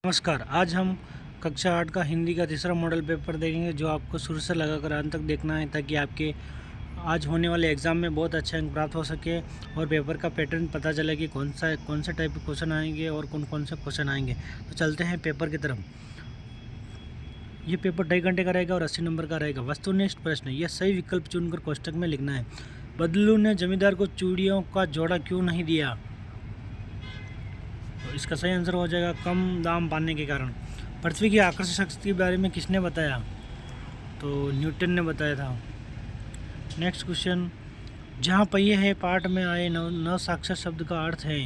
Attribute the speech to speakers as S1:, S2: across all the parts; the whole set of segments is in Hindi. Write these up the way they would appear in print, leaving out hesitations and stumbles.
S1: नमस्कार। आज हम कक्षा 8 का हिंदी का तीसरा मॉडल पेपर देखेंगे, जो आपको शुरू से लगाकर अंत तक देखना है, ताकि आपके आज होने वाले एग्ज़ाम में बहुत अच्छे अंक प्राप्त हो सके और पेपर का पैटर्न पता चले कि कौन से टाइप के क्वेश्चन आएंगे और कौन से क्वेश्चन आएंगे। तो चलते हैं पेपर की तरफ। ये पेपर 2.5 घंटे का रहेगा और 80 नंबर का रहेगा। वस्तुनिष्ठ प्रश्न, यह सही विकल्प चुनकर कोष्टक में लिखना है। बदलू ने जमींदार को चूड़ियों का जोड़ा क्यों नहीं दिया? तो इसका सही आंसर हो जाएगा कम दाम पाने के कारण। पृथ्वी की आकर्षण शक्ति के बारे में किसने बताया? तो न्यूटन ने बताया था। नेक्स्ट क्वेश्चन, जहाँ पहिए है पाठ में आए न साक्षर शब्द का अर्थ है?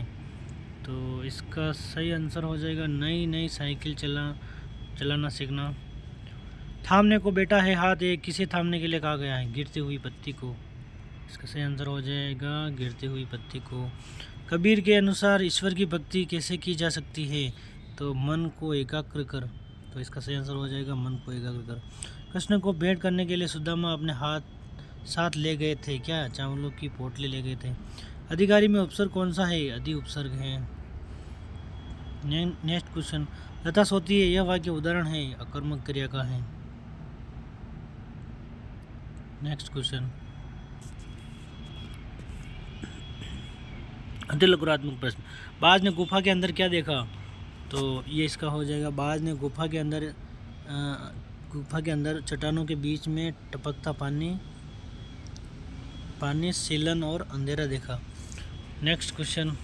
S1: तो इसका सही आंसर हो जाएगा नई साइकिल चलाना सीखना। थामने को बेटा है हाथ, एक किसे थामने के लिए कहा गया है? गिरती हुई पत्ती को। इसका सही आंसर हो जाएगा गिरती हुई पत्ती को। कबीर के अनुसार ईश्वर की भक्ति कैसे की जा सकती है? तो मन को एकाग्र कर। तो इसका सही आंसर हो जाएगा मन को एकाग्र कर। कृष्ण को भेंट करने के लिए सुदामा अपने साथ ले गए थे क्या? चावलों की पोटली ले गए थे। अधिकारी में उपसर्ग कौन सा है? अधि उपसर्ग है। नेक्स्ट क्वेश्चन, लता सोती है, यह वाक्य उदाहरण है, अकर्मक क्रिया का है। नेक्स्ट क्वेश्चन, अंतर्लघुरात्मक प्रश्न, बाज ने गुफा के अंदर क्या देखा? तो ये इसका हो जाएगा बाज ने गुफा के अंदर चट्टानों के बीच में टपकता पानी सीलन और अंधेरा देखा। नेक्स्ट क्वेश्चन,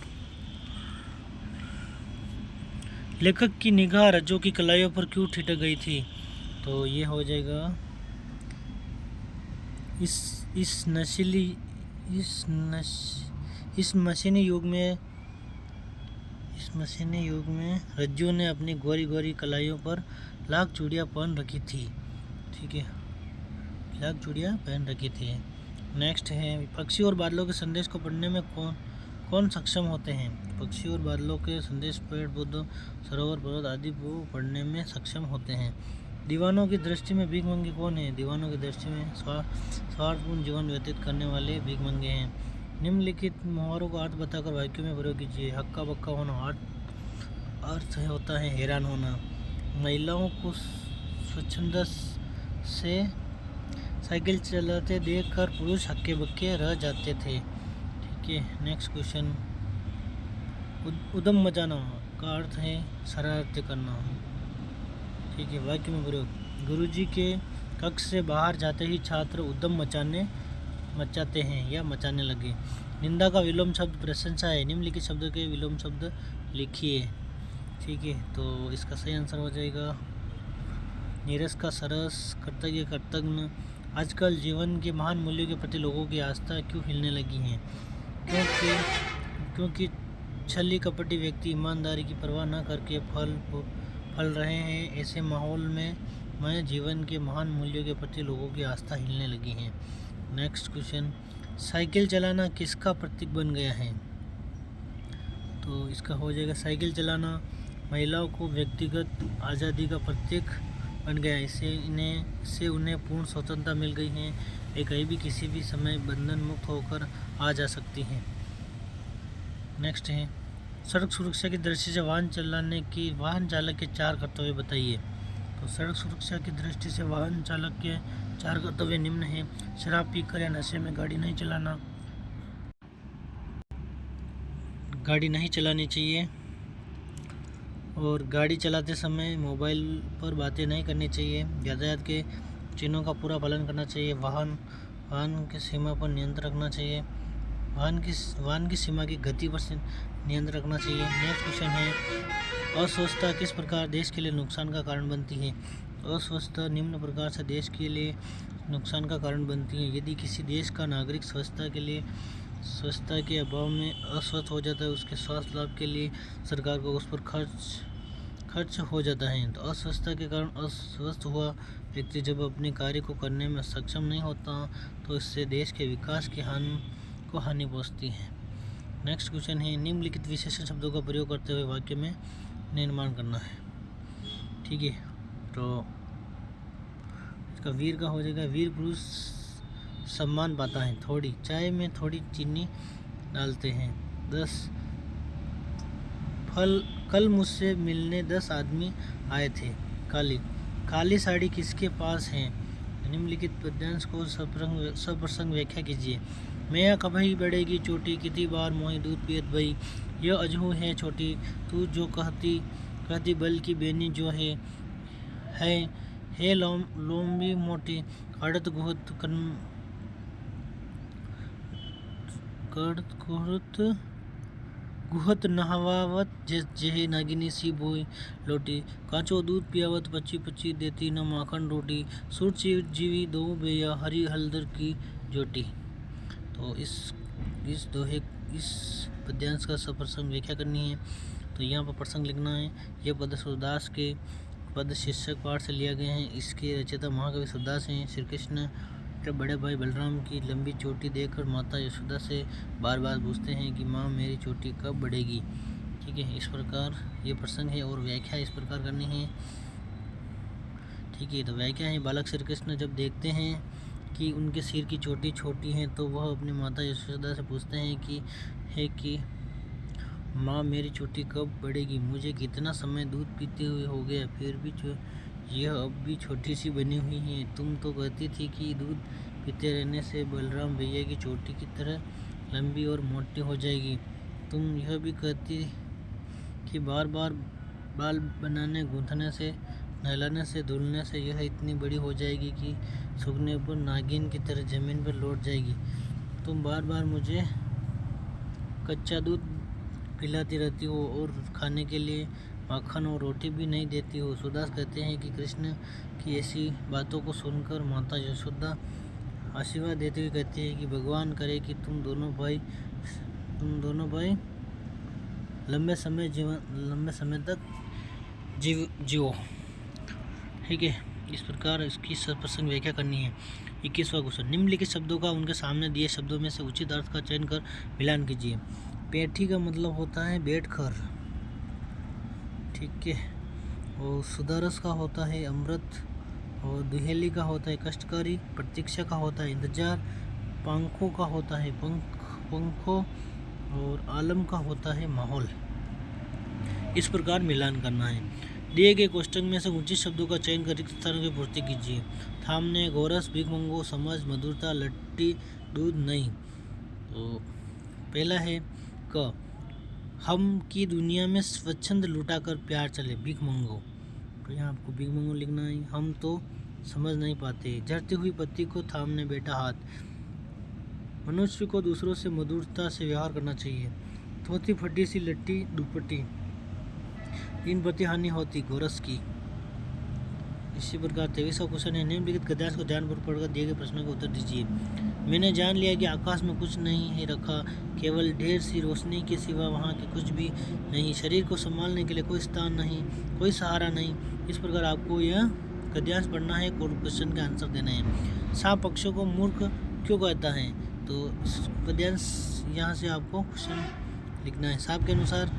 S1: लेखक की निगाह रज्जों की कलाइयों पर क्यों ठिठक गई थी? तो ये हो जाएगा इस मशीनी युग में रज्जू ने अपनी गोरी कलाइयों पर लाख चूड़ियाँ पहन रखी थी। ठीक है, लाख चूड़ियाँ पहन रखी थी। नेक्स्ट है, पक्षी और बादलों के संदेश को पढ़ने में कौन सक्षम होते हैं? पक्षी और बादलों के संदेश पेड़ पौधों सरोवर पर्वत आदि को पढ़ने में सक्षम होते हैं। दीवानों की दृष्टि में भीखमंगे कौन है? दीवानों की दृष्टि में स्वार्थपूर्ण जीवन व्यतीत करने वाले भीखमंगे हैं। निम्नलिखित मुहावरों का अर्थ बताकर वाक्यों में प्रयोग कीजिए। हक्का बक्का होना अर्थ होता है हैरान होना। महिलाओं को स्वच्छंद से साइकिल चलाते देखकर पुरुष हक्के बक्के रह जाते थे। ठीक है, नेक्स्ट क्वेश्चन, उद्यम मचाना का अर्थ है शरारत करना। ठीक है, वाक्य में प्रयोग, गुरुजी के कक्ष से बाहर जाते ही छात्र उद्यम मचाते हैं या मचाने लगे। निंदा का विलोम शब्द प्रशंसा है। निम्नलिखित शब्दों के विलोम शब्द लिखिए। ठीक है, तो इसका सही आंसर हो जाएगा नीरस का सरस, कर्तव्य कर्तज्ञ। आजकल जीवन के महान मूल्यों के प्रति लोगों की आस्था क्यों हिलने लगी है? क्योंकि छली कपटी व्यक्ति ईमानदारी की परवाह न करके फल रहे हैं। ऐसे माहौल में जीवन के महान मूल्यों के प्रति लोगों की आस्था हिलने लगी है। नेक्स्ट क्वेश्चन, साइकिल चलाना किसका प्रतीक बन गया है? तो इसका हो जाएगा साइकिल चलाना महिलाओं को व्यक्तिगत आज़ादी का प्रतीक बन गया। इससे उन्हें पूर्ण स्वतंत्रता मिल गई है। वे कहीं भी किसी भी समय बंधन मुक्त होकर आ जा सकती हैं। नेक्स्ट है, सड़क सुरक्षा की दृष्टि से वाहन चालक के 4 कर्तव्य बताइए। तो सड़क सुरक्षा की दृष्टि से वाहन चालक के 4 कर्तव्य निम्न हैं। शराब पीकर या नशे में गाड़ी नहीं चलानी चाहिए और गाड़ी चलाते समय मोबाइल पर बातें नहीं करनी चाहिए। यातायात के चिन्हों का पूरा पालन करना चाहिए। वाहन की सीमा पर नियंत्रण रखना चाहिए। वाहन की सीमा की गति पर नियंत्रण रखना चाहिए। नेक्स्ट क्वेश्चन है, अस्वस्थता किस प्रकार देश के लिए नुकसान का कारण बनती है? अस्वस्थता निम्न प्रकार से देश के लिए नुकसान का कारण बनती है। यदि किसी देश का नागरिक स्वच्छता के अभाव में अस्वस्थ हो जाता है, उसके स्वास्थ्य लाभ के लिए सरकार को उस पर खर्च हो जाता है। तो अस्वस्थता के कारण अस्वस्थ हुआ व्यक्ति जब अपने कार्य को करने में सक्षम नहीं होता, तो इससे देश के विकास की हानि पहुँचती है। नेक्स्ट क्वेश्चन है, निम्नलिखित विशेषण शब्दों का प्रयोग करते हुए वाक्य में निर्माण करना है। ठीक है, तो इसका वीर का हो जाएगा, वीर पुरुष सम्मान पाता है। थोड़ी चाय में थोड़ी चीनी डालते हैं। 10 कल मुझसे मिलने 10 आदमी आए थे। काली साड़ी किसके पास है? निम्नलिखित पद्यांश को सप्रसंग व्याख्या कीजिए। मैया कभी बढ़ेगी चोटी, कितनी बार मोही दूध पियत भई। यह अजहू है छोटी, तू जो कहती बल की बेनी जो है लोम्बी मोटी। कड़त गुहत नहवावत जेहे नागिनी सी बोई लोटी। काचो दूध पियावत पची देती न माखन रोटी। सुर जीवी दो बेया हरी हल्दर की जोटी। तो इस पद्यांश का सप्रसंग व्याख्या करनी है। तो यहाँ पर प्रसंग लिखना है। यह पद सूरदास के पद शीर्षक पाठ से लिया गया है। इसके रचयिता महाकवि सूरदास हैं। श्री कृष्ण जब बड़े भाई बलराम की लंबी चोटी देखकर माता यशोदा से बार बार पूछते हैं कि माँ मेरी चोटी कब बढ़ेगी। ठीक है, इस प्रकार ये प्रसंग है और व्याख्या इस प्रकार करनी है। ठीक है, तो व्याख्या है। बालक श्री कृष्ण जब देखते हैं कि उनके सिर की चोटी छोटी है तो वह अपनी माता यशोदा से पूछते हैं कि माँ मेरी चोटी कब बढ़ेगी। मुझे कितना समय दूध पीते हुए हो गया, फिर भी यह अब भी छोटी सी बनी हुई है। तुम तो कहती थी कि दूध पीते रहने से बलराम भैया की चोटी की तरह लंबी और मोटी हो जाएगी। तुम यह भी कहती कि बार बार बाल बनाने, गूंथने से, नहलाने से, धुलने से यह इतनी बड़ी हो जाएगी कि सूखने पर नागिन की तरह ज़मीन पर लौट जाएगी। तुम बार बार मुझे कच्चा दूध पिलाती रहती हो और खाने के लिए माखन और रोटी भी नहीं देती हो। सूरदास कहते हैं कि कृष्ण की ऐसी बातों को सुनकर माता यशोदा आशीर्वाद देते हुए कहती है कि भगवान करे कि तुम दोनों भाई लंबे समय तक जियो। ठीक है, इस प्रकार इसकी सप्रसंग व्याख्या करनी है। 21वां क्वेश्चन, निम्नलिखित शब्दों का उनके सामने दिए शब्दों में से उचित अर्थ का चयन कर मिलान कीजिए। पेठी का मतलब होता है बैठकर। ठीक है, और सुधारस का होता है अमृत, और दुहेली का होता है कष्टकारी, प्रतीक्षा का होता है इंतजार, पंखों का होता है पंखों, और आलम का होता है माहौल। इस प्रकार मिलान करना है। दिए गए कोष्टक में से उचित शब्दों का चयन कर रिक्त स्थानों की पूर्ति कीजिए। थामने, गोरस, भीख मंगो, समझ, मधुरता, लट्टी, दूध, नहीं। तो पहला है क, हम की दुनिया में स्वच्छंद लुटा कर प्यार चले, भीख मंगो। तो यहाँ आपको भीख मंगो लिखना है। हम तो समझ नहीं पाते, झड़ती हुई पत्ती को थामने बैठा हाथ। मनुष्य को दूसरों से मधुरता से व्यवहार करना चाहिए। धोती फटी सी लट्टी दुपट्टी, 3 प्रति हानि होती गोरस की। इसी प्रकार 23वां क्वेश्चन है, निम्नलिखित गद्यांश को ध्यानपूर्वक पढ़कर दिए गए प्रश्नों का उत्तर दीजिए। मैंने जान लिया कि आकाश में कुछ नहीं है रखा, केवल ढेर सी रोशनी के सिवा वहाँ के कुछ भी नहीं। शरीर को संभालने के लिए कोई स्थान नहीं, कोई सहारा नहीं। इस प्रकार आपको यह गद्यांश पढ़ना है और क्वेश्चन का आंसर देना है। सांप पक्षियों को मूर्ख क्यों कहता है? तो गद्यांश यहाँ से आपको क्वेश्चन लिखना है। सांप के अनुसार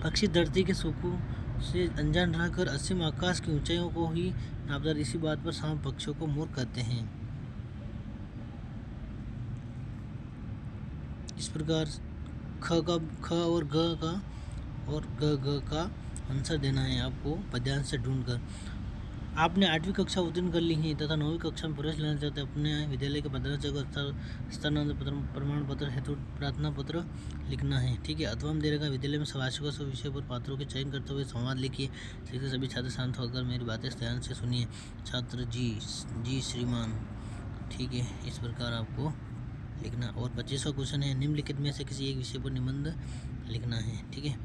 S1: पक्षी धरती के सुकून से अनजान रहकर असीम आकाश की ऊंचाइयों को ही नापता। इसी बात पर सांप पक्षियों को मूर्ख कहते हैं। इस प्रकार ख और ग का आंसर देना है आपको पद्यांश से ढूंढकर। आपने 8वीं कक्षा उत्तीर्ण कर ली है तथा 9वीं कक्षा में प्रवेश लेना चाहते अपने विद्यालय के पत्राचार्य स्थानांतर प्रमाण पत्र हेतु प्रार्थना पत्र लिखना है। ठीक है, अथवा हम दे रखा विद्यालय में सवासियों को विषय पर पात्रों के चयन करते हुए संवाद लिखिए। शिक्षक सभी छात्र शांत होकर मेरी बातें ध्यान से सुनिए। छात्र जी श्रीमान। ठीक है, इस प्रकार आपको लिखना। और 25वां क्वेश्चन है, निम्नलिखित में से किसी एक विषय पर निबंध लिखना है। ठीक है,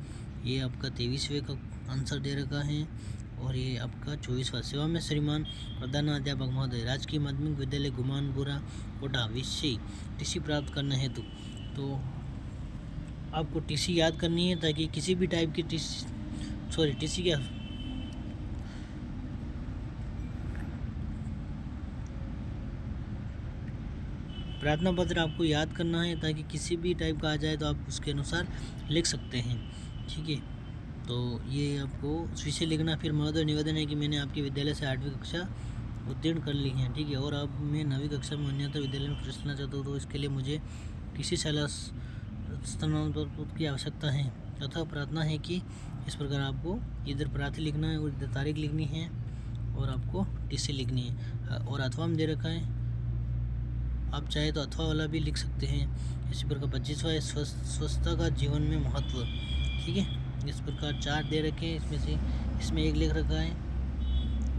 S1: ये आपका 23वें का आंसर दे रखा है और ये आपका 24वां। सेवा में श्रीमान प्रधानाध्यापक महोदय, राजकीय माध्यमिक विद्यालय गुमानपुरा कोटा, विषय टीसी प्राप्त करना हेतु। तो आपको टीसी याद करनी है ताकि किसी भी टाइप की टीसी क्या प्रार्थना पत्र आपको याद करना है ताकि किसी भी टाइप का आ जाए तो आप उसके अनुसार लिख सकते हैं। ठीक है, तो ये आपको विषय लिखना। फिर महोदय निवेदन है कि मैंने आपके विद्यालय से 8वीं कक्षा उत्तीर्ण कर ली है। ठीक है, और अब मैं 9वीं कक्षा में अन्यथा विद्यालय में प्रवेश लेना चाहता हूँ, तो इसके लिए मुझे किसी शाला स्थानांतरण की आवश्यकता है। अथवा प्रार्थना है कि इस प्रकार आपको इधर प्रार्थी लिखना है और इधर तारीख लिखनी है और आपको टीसी लिखनी है। और अथवा में दे रखा है, आप चाहे तो अथवा वाला भी लिख सकते हैं। इसी प्रकार 25वां है स्वच्छता का जीवन में महत्व। ठीक है, इस प्रकार 4 दे रखे हैं, इसमें से इसमें 1 लिख रखा है,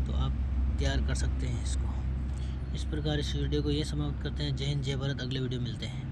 S1: तो आप तैयार कर सकते हैं इसको। इस प्रकार इस वीडियो को ये समाप्त करते हैं। जय हिंद, जय भारत। अगले वीडियो मिलते हैं।